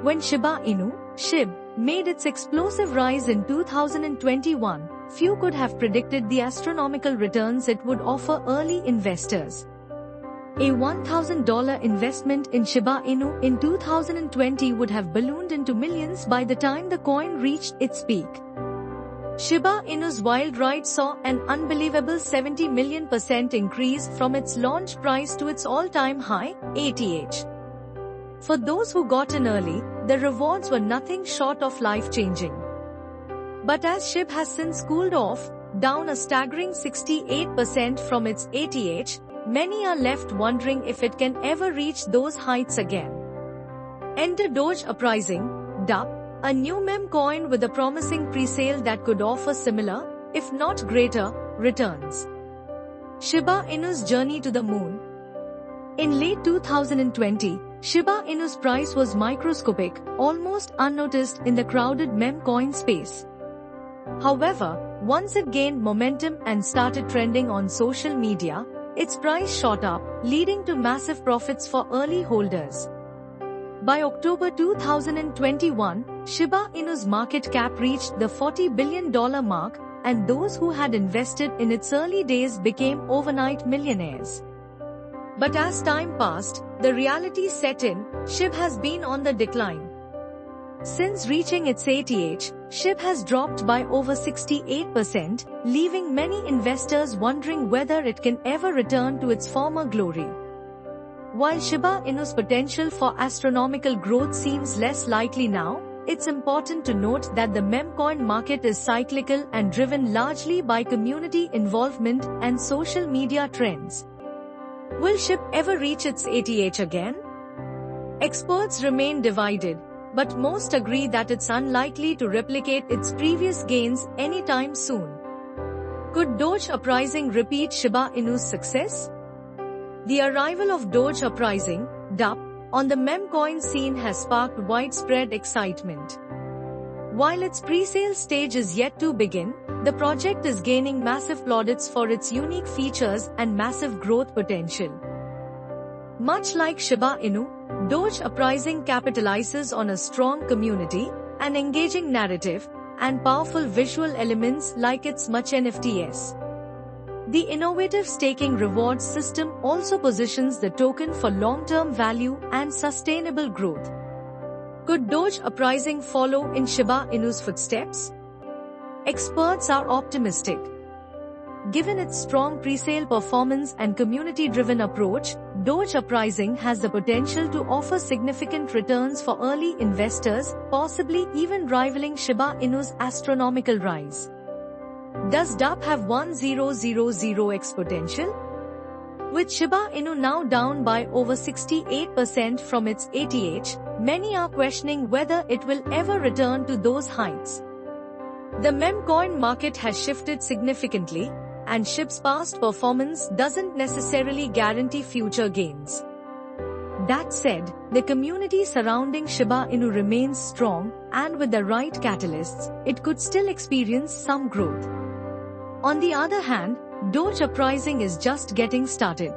When Shiba Inu, SHIB, made its explosive rise in 2021, few could have predicted the astronomical returns it would offer early investors. A $1,000 investment in Shiba Inu in 2020 would have ballooned into millions by the time the coin reached its peak. Shiba Inu's wild ride saw an unbelievable 70 million% increase from its launch price to its all-time high, ATH. For those who got in early, the rewards were nothing short of life-changing. But as SHIB has since cooled off, down a staggering 68% from its ATH, many are left wondering if it can ever reach those heights again. Enter Doge Uprising, DUP, a new meme coin with a promising presale that could offer similar, if not greater, returns. Shiba Inu's journey to the moon. In late 2020, Shiba Inu's price was microscopic, almost unnoticed in the crowded meme coin space. However, once it gained momentum and started trending on social media, its price shot up, leading to massive profits for early holders. By October 2021, Shiba Inu's market cap reached the $40 billion mark, and those who had invested in its early days became overnight millionaires. But as time passed, the reality set in. SHIB has been on the decline. Since reaching its ATH, SHIB has dropped by over 68%, leaving many investors wondering whether it can ever return to its former glory. While Shiba Inu's potential for astronomical growth seems less likely now, it's important to note that the meme coin market is cyclical and driven largely by community involvement and social media trends. Will SHIB ever reach its ATH again? Experts remain divided, but most agree that it's unlikely to replicate its previous gains anytime soon. Could Doge Uprising repeat Shiba Inu's success? The arrival of Doge Uprising, DUP, on the meme coin scene has sparked widespread excitement. While its pre-sale stage is yet to begin, the project is gaining massive plaudits for its unique features and massive growth potential. Much like Shiba Inu, Doge Uprising capitalizes on a strong community, an engaging narrative, and powerful visual elements like its MuchNFTs. The innovative staking rewards system also positions the token for long-term value and sustainable growth. Could Doge Uprising follow in Shiba Inu's footsteps? Experts are optimistic. Given its strong presale performance and community-driven approach, Doge Uprising has the potential to offer significant returns for early investors, possibly even rivaling Shiba Inu's astronomical rise. Does DUP have 1000x potential? With Shiba Inu now down by over 68% from its ATH, many are questioning whether it will ever return to those heights. The meme coin market has shifted significantly, and SHIB's past performance doesn't necessarily guarantee future gains. That said, the community surrounding Shiba Inu remains strong, and with the right catalysts, it could still experience some growth. On the other hand, Doge Uprising is just getting started.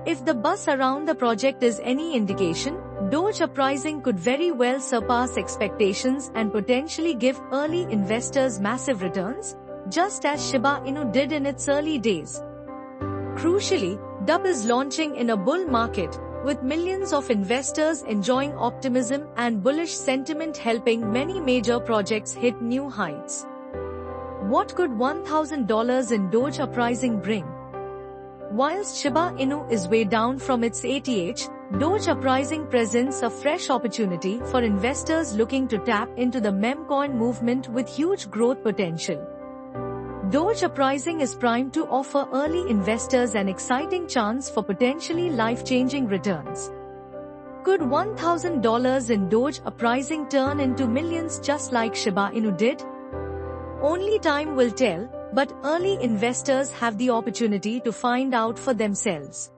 If the buzz around the project is any indication, Doge Uprising could very well surpass expectations and potentially give early investors massive returns, just as Shiba Inu did in its early days. Crucially, DUP is launching in a bull market, with millions of investors enjoying optimism and bullish sentiment helping many major projects hit new heights. What could $1,000 in Doge Uprising bring? Whilst Shiba Inu is way down from its ATH, Doge Uprising presents a fresh opportunity for investors looking to tap into the meme coin movement with huge growth potential. Doge Uprising is primed to offer early investors an exciting chance for potentially life-changing returns. Could $1,000 in Doge Uprising turn into millions just like Shiba Inu did? Only time will tell, but early investors have the opportunity to find out for themselves.